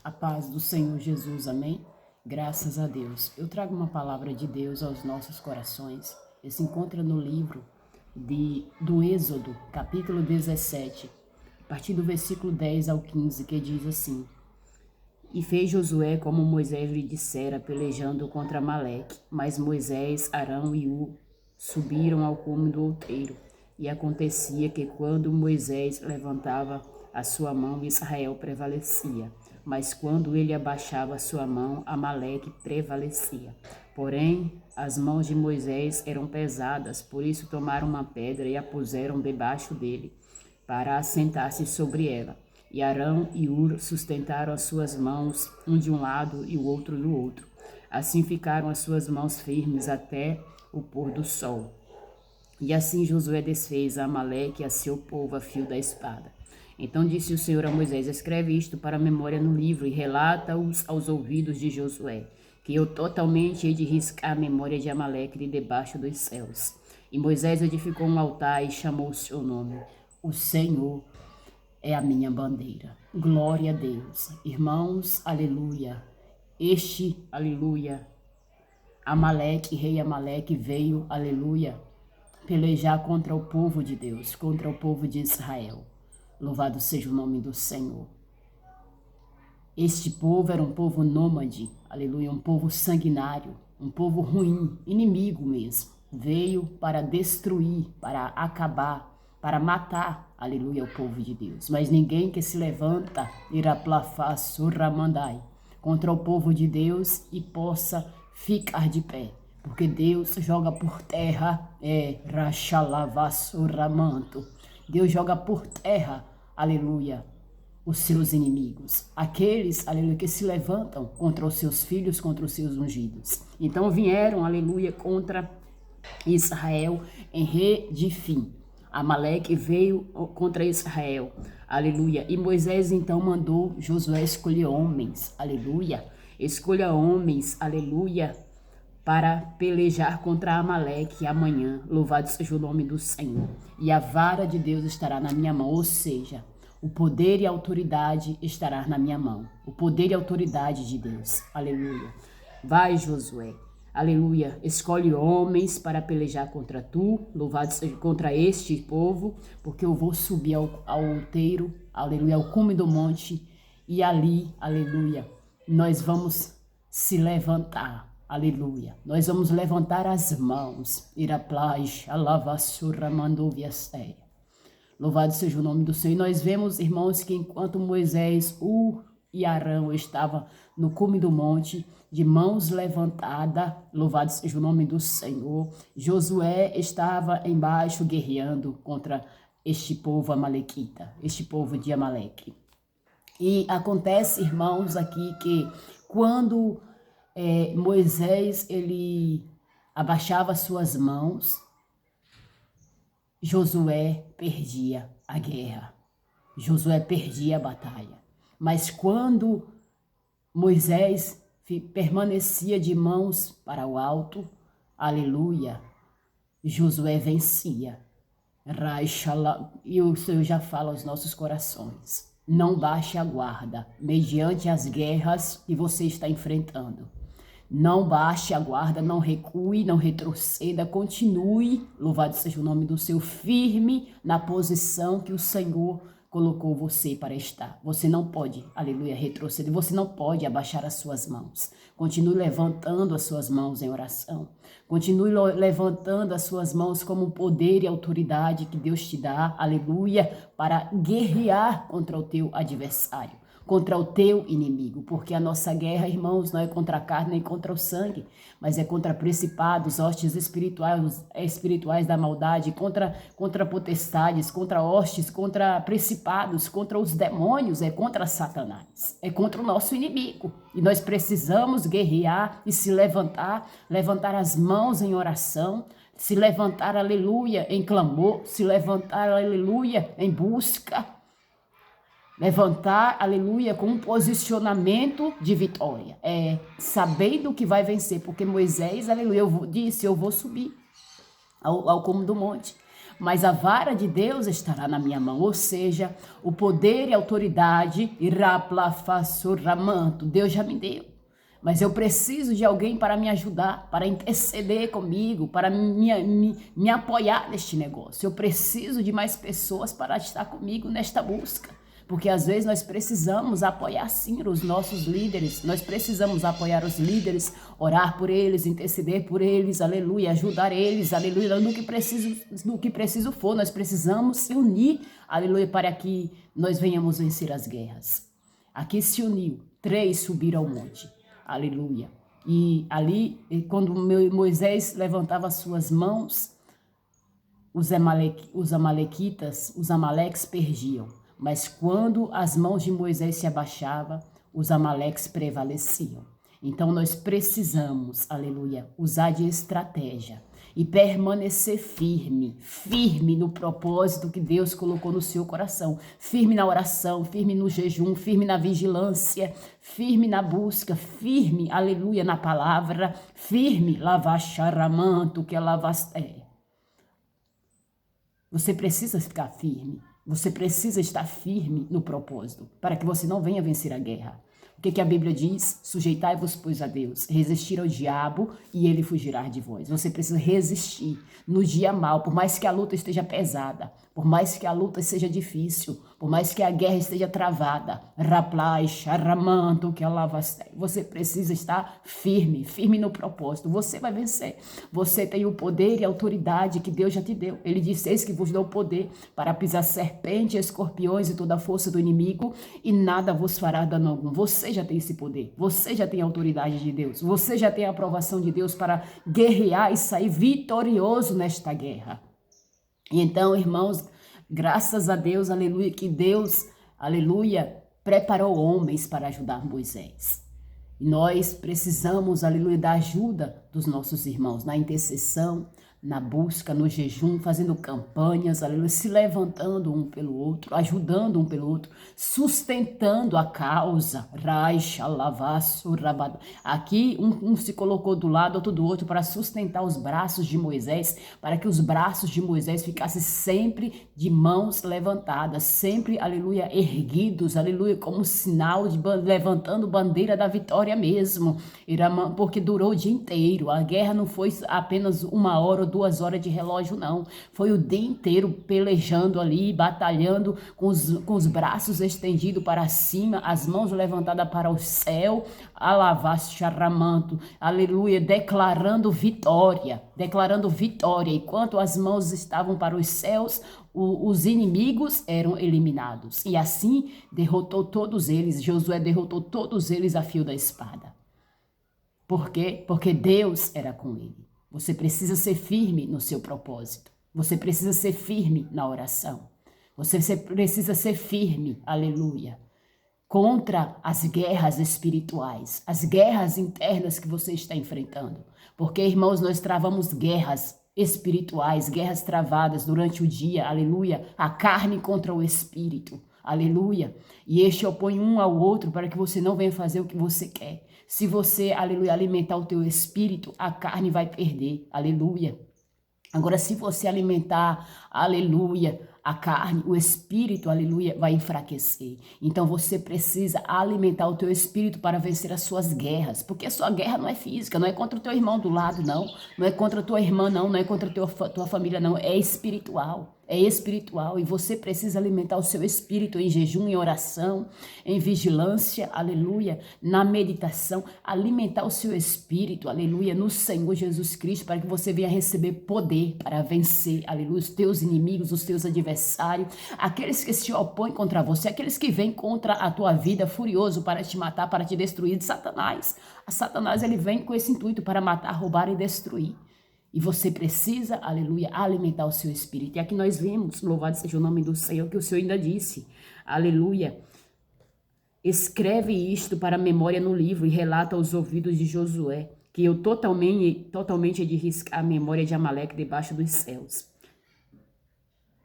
A paz do Senhor Jesus, amém? Graças a Deus. Eu trago uma palavra de Deus aos nossos corações. Ele se encontra no livro do Êxodo, capítulo 17, a partir do versículo 10 ao 15, que diz assim: E fez Josué como Moisés lhe dissera, pelejando contra Amaleque. Mas Moisés, Arão e Ur subiram ao cume do outeiro. E acontecia que quando Moisés levantava a sua mão, Israel prevalecia. Mas quando ele abaixava a sua mão, Amaleque prevalecia. Porém, as mãos de Moisés eram pesadas, por isso tomaram uma pedra e a puseram debaixo dele, para assentar-se sobre ela. E Arão e Ur sustentaram as suas mãos, um de um lado e o outro do outro. Assim ficaram as suas mãos firmes até o pôr do sol. E assim Josué desfez a Amaleque e a seu povo a fio da espada. Então disse o Senhor a Moisés: Escreve isto para a memória no livro e relata-os aos ouvidos de Josué, que eu totalmente hei de riscar a memória de Amaleque de debaixo dos céus. E Moisés edificou um altar e chamou o seu nome: O Senhor é a minha bandeira. Glória a Deus. Irmãos, aleluia. Aleluia, Amaleque, rei Amaleque veio, aleluia, pelejar contra o povo de Deus, contra o povo de Israel. Louvado seja o nome do Senhor. Este povo era um povo nômade, aleluia, um povo sanguinário, um povo ruim, inimigo mesmo. Veio para destruir, para acabar, para matar, aleluia, o povo de Deus. Mas ninguém que se levanta, iraplafá, surramandai, contra o povo de Deus e possa ficar de pé. Porque Deus joga por terra, rachalava, surramanto. Deus joga por terra, aleluia, os seus inimigos, aqueles, aleluia, que se levantam contra os seus filhos, contra os seus ungidos. Então vieram, aleluia, contra Israel em Redifim. Amaleque veio contra Israel, aleluia. E Moisés então mandou Josué escolher homens, aleluia. Escolha homens, aleluia, para pelejar contra Amaleque amanhã. Louvado seja o nome do Senhor. E a vara de Deus estará na minha mão, ou seja, o poder e a autoridade estará na minha mão. O poder e a autoridade de Deus. Aleluia. Vai, Josué. Aleluia. Escolhe homens para pelejar contra tu. Louvado seja contra este povo. Porque eu vou subir ao outeiro. Aleluia. Ao cume do monte. E ali, aleluia, nós vamos se levantar. Aleluia. Nós vamos levantar as mãos. Iraplaj, alavassura, mandovia séria. Louvado seja o nome do Senhor. E nós vemos, irmãos, que enquanto Moisés, Ur e Arão estavam no cume do monte, de mãos levantadas, louvado seja o nome do Senhor, Josué estava embaixo guerreando contra este povo amalequita, este povo de Amaleque. E acontece, irmãos, aqui que quando Moisés, ele abaixava suas mãos, Josué perdia a guerra. Josué perdia a batalha. Mas quando Moisés permanecia de mãos para o alto, aleluia, Josué vencia. E o Senhor já fala aos nossos corações: não baixe a guarda mediante as guerras que você está enfrentando. Não baixe a guarda, não recue, não retroceda, continue, louvado seja o nome do Senhor, firme na posição que o Senhor colocou você para estar. Você não pode, aleluia, retroceder, você não pode abaixar as suas mãos. Continue levantando as suas mãos em oração. Continue levantando as suas mãos como poder e autoridade que Deus te dá, aleluia, para guerrear contra o teu adversário, contra o teu inimigo, porque a nossa guerra, irmãos, não é contra a carne nem contra o sangue, mas é contra principados, hostes espirituais da maldade, contra potestades, contra hostes, contra principados, contra os demônios, é contra Satanás, é contra o nosso inimigo. E nós precisamos guerrear e se levantar as mãos em oração, se levantar, aleluia, em clamor, se levantar, aleluia, em busca, levantar, aleluia, com um posicionamento de vitória. Sabendo que vai vencer, porque Moisés, aleluia, disse: eu vou subir ao cume do monte. mas a vara de Deus estará na minha mão. Ou seja, o poder e autoridade, Deus já me deu. Mas eu preciso de alguém para me ajudar, para interceder comigo, para me apoiar neste negócio. Eu preciso de mais pessoas para estar comigo nesta busca. Porque às vezes nós precisamos apoiar sim os nossos líderes, nós precisamos apoiar os líderes, orar por eles, interceder por eles, aleluia, ajudar eles, aleluia, no que preciso for, nós precisamos se unir, aleluia, para que nós venhamos vencer as guerras. Aqui se uniu, 3 subiram ao monte, aleluia. E ali, quando Moisés levantava as suas mãos, os amaleques perdiam. Mas quando as mãos de Moisés se abaixavam, os amaleques prevaleciam. Então nós precisamos, aleluia, usar de estratégia e permanecer firme no propósito que Deus colocou no seu coração. Firme na oração, firme no jejum, firme na vigilância, firme na busca, firme, aleluia, na palavra, firme, lavacharamanto, que é lavasté. Você precisa ficar firme. Você precisa estar firme no propósito, para que você não venha vencer a guerra. O que a Bíblia diz? Sujeitai-vos, pois, a Deus, resistir ao diabo e ele fugirá de vós. Você precisa resistir no dia mal, por mais que a luta esteja pesada, por mais que a luta seja difícil, por mais que a guerra esteja travada. Raplai, charamanto, que alavaste. Você precisa estar firme no propósito. Você vai vencer. Você tem o poder e a autoridade que Deus já te deu. Ele disse: eis que vos dou o poder para pisar serpente, escorpiões e toda a força do inimigo, e nada vos fará dano algum. Você já tem esse poder. Você já tem a autoridade de Deus. Você já tem a aprovação de Deus para guerrear e sair vitorioso nesta guerra. E então, irmãos, graças a Deus, aleluia, que Deus, aleluia, preparou homens para ajudar Moisés. E nós precisamos, aleluia, da ajuda dos nossos irmãos na intercessão, na busca, no jejum, fazendo campanhas, aleluia, se levantando um pelo outro, ajudando um pelo outro, sustentando a causa. Raixa, lavaço, rabada. Aqui um se colocou do lado, outro do outro, para sustentar os braços de Moisés, para que os braços de Moisés ficassem sempre de mãos levantadas, sempre, aleluia, erguidos, aleluia, como sinal de levantando bandeira da vitória mesmo, porque durou o dia inteiro. A guerra não foi apenas 1 hora ou 2 horas de relógio, não. Foi o dia inteiro pelejando ali, batalhando com os braços estendidos para cima, as mãos levantadas para o céu, alavaçaramanto, aleluia, declarando vitória. Enquanto as mãos estavam para os céus, os inimigos eram eliminados. E assim derrotou todos eles. Josué derrotou todos eles a fio da espada. Por quê? Porque Deus era com ele. Você precisa ser firme no seu propósito. Você precisa ser firme na oração. Você precisa ser firme, aleluia, contra as guerras espirituais, as guerras internas que você está enfrentando. Porque, irmãos, nós travamos guerras espirituais, guerras travadas durante o dia, aleluia, a carne contra o espírito, aleluia. E este opõe um ao outro para que você não venha fazer o que você quer. Se você, aleluia, alimentar o teu espírito, a carne vai perder, aleluia. Agora, se você alimentar, aleluia, a carne, o espírito, aleluia, vai enfraquecer. Então, você precisa alimentar o teu espírito para vencer as suas guerras. Porque a sua guerra não é física, não é contra o teu irmão do lado, não. Não é contra a tua irmã, não é contra a tua família, não. É espiritual. É espiritual e você precisa alimentar o seu espírito em jejum, em oração, em vigilância, aleluia, na meditação, alimentar o seu espírito, aleluia, no Senhor Jesus Cristo, para que você venha receber poder para vencer, aleluia, os teus inimigos, os teus adversários, aqueles que se opõem contra você, aqueles que vêm contra a tua vida furioso para te matar, para te destruir, de Satanás. A Satanás, ele vem com esse intuito para matar, roubar e destruir. E você precisa, aleluia, alimentar o seu espírito. E aqui nós vemos, louvado seja o nome do Senhor, que o Senhor ainda disse, aleluia, escreve isto para a memória no livro e relata aos ouvidos de Josué, que eu totalmente hei de riscar a memória de Amaleque debaixo dos céus.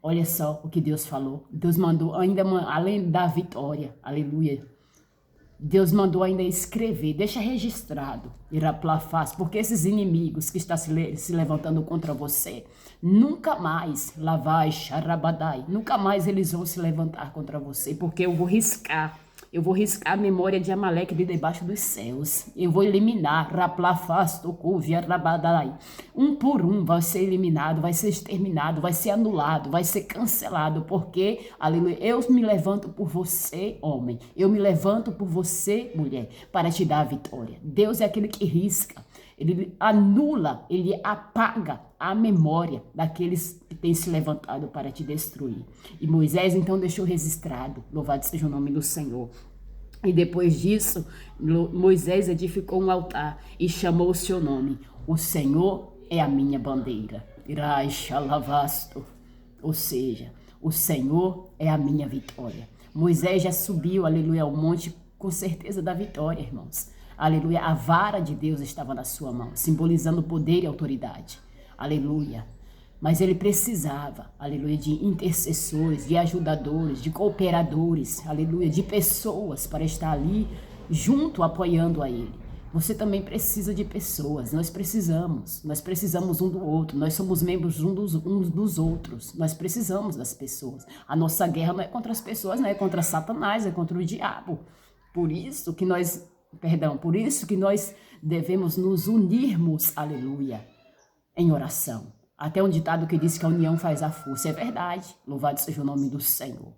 Olha só o que Deus falou. Deus mandou, ainda além da vitória, aleluia, Deus mandou ainda escrever, deixa registrado, Iraplafás, porque esses inimigos que estão se levantando contra você, nunca mais, Lavai, Xarabadai, nunca mais eles vão se levantar contra você, porque eu vou riscar a memória de Amaleque de debaixo dos céus. Eu vou eliminar, Raplafás, Tocuvia, Rabadai. Um por um vai ser eliminado, vai ser exterminado, vai ser anulado, vai ser cancelado, porque, aleluia, eu me levanto por você, homem. Eu me levanto por você, mulher, para te dar a vitória. Deus é aquele que risca. Ele anula, ele apaga a memória daqueles que têm se levantado para te destruir. E Moisés então deixou registrado, louvado seja o nome do Senhor. E depois disso, Moisés edificou um altar e chamou o seu nome. O Senhor é a minha bandeira. Irai Shalavasto. Ou seja, o Senhor é a minha vitória. Moisés já subiu, aleluia, ao monte com certeza da vitória, irmãos. Aleluia, a vara de Deus estava na sua mão, simbolizando poder e autoridade. Aleluia. Mas ele precisava, aleluia, de intercessores, de ajudadores, de cooperadores, aleluia, de pessoas para estar ali junto, apoiando a ele. Você também precisa de pessoas, nós precisamos um do outro, nós somos membros uns dos outros, nós precisamos das pessoas. A nossa guerra não é contra as pessoas, não é contra Satanás, é contra o diabo. Por isso que nós devemos nos unirmos, aleluia, em oração. Até um ditado que diz que a união faz a força, é verdade, louvado seja o nome do Senhor.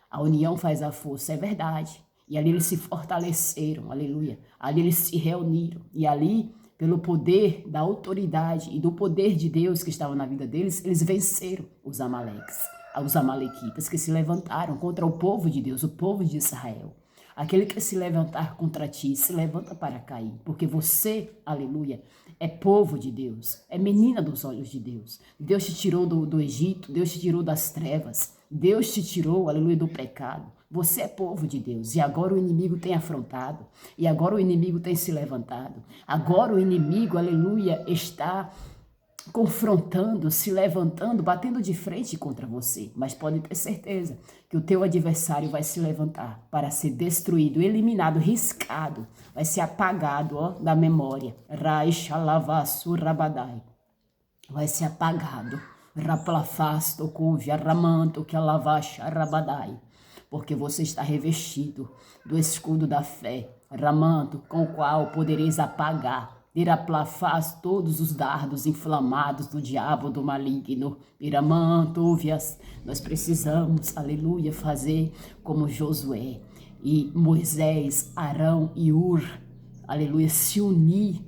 A união faz a força, é verdade. E ali eles se fortaleceram, aleluia. Ali eles se reuniram. E ali, pelo poder da autoridade e do poder de Deus que estava na vida deles, eles venceram os amalequitas que se levantaram contra o povo de Deus, o povo de Israel. Aquele que se levantar contra ti, se levanta para cair, porque você, aleluia, é povo de Deus, é menina dos olhos de Deus. Deus te tirou do Egito, Deus te tirou das trevas, Deus te tirou, aleluia, do pecado. Você é povo de Deus e agora o inimigo tem afrontado, e agora o inimigo tem se levantado. Agora o inimigo, aleluia, está confrontando, se levantando, batendo de frente contra você. Mas pode ter certeza que o teu adversário vai se levantar para ser destruído, eliminado, riscado, vai ser apagado, ó, da memória. Rabadai. Vai ser apagado. Raplafasto, Cuvia, Ramanto, que alavacha, Rabadai. Porque você está revestido do escudo da fé, Ramanto, com o qual podereis apagar, Iraplafás todos os dardos inflamados do diabo, do maligno. Iramantovias, nós precisamos, aleluia, fazer como Josué e Moisés, Arão e Ur, aleluia, se unir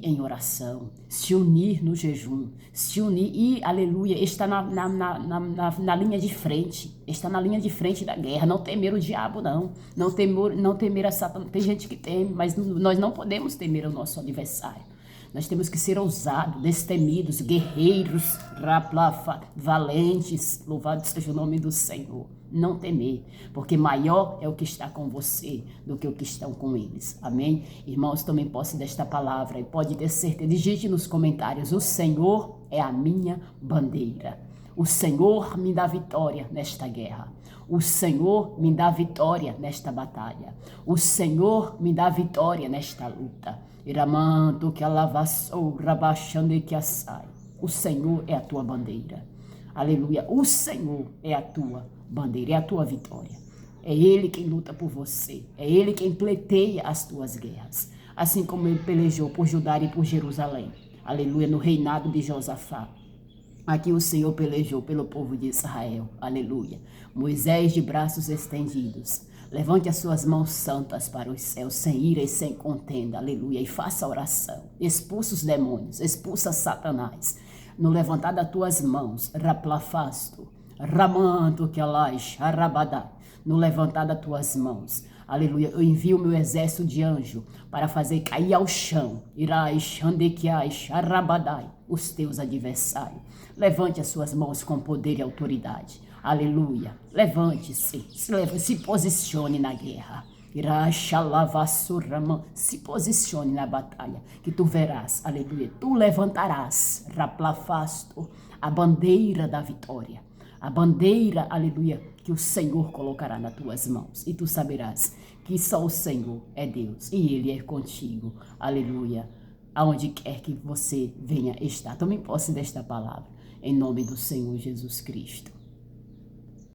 em oração, se unir no jejum, se unir e, aleluia, está na linha de frente, está na linha de frente da guerra, não temer o diabo, não temer a Satanás. Tem gente que teme, mas nós não podemos temer o nosso adversário. Nós temos que ser ousados, destemidos, guerreiros, valentes, louvado seja o nome do Senhor. Não temer, porque maior é o que está com você do que o que estão com eles. Amém? Irmãos, tomem posse desta palavra e pode ter certeza. Digite nos comentários: o Senhor é a minha bandeira. O Senhor me dá vitória nesta guerra. O Senhor me dá vitória nesta batalha. O Senhor me dá vitória nesta luta. Iramanto que alavassou, rabachando que assai. O Senhor é a tua bandeira. Aleluia. O Senhor é a tua bandeira, é a tua vitória. É Ele quem luta por você. É Ele quem pleiteia as tuas guerras. Assim como Ele pelejou por Judá e por Jerusalém. Aleluia. No reinado de Josafá. Aqui o Senhor pelejou pelo povo de Israel. Aleluia. Moisés de braços estendidos. Levante as suas mãos santas para os céus, sem ira e sem contenda. Aleluia. E faça oração. Expulsa os demônios. Expulsa Satanás. No levantar das tuas mãos. Raplafasto. Ramanto que alais. Arabadá. No levantar das tuas mãos. Aleluia. Eu envio o meu exército de anjo para fazer cair ao chão. Irai, Xandequiai, Arabadai. Os teus adversários. Levante as suas mãos com poder e autoridade. Aleluia. Levante-se. Se posicione na guerra. Se posicione na batalha. Que tu verás. Aleluia. Tu levantarás. Raplafasto. A bandeira da vitória. A bandeira, aleluia, que o Senhor colocará nas tuas mãos. E tu saberás que só o Senhor é Deus e Ele é contigo. Aleluia. Aonde quer que você venha estar. Tome posse desta palavra. Em nome do Senhor Jesus Cristo.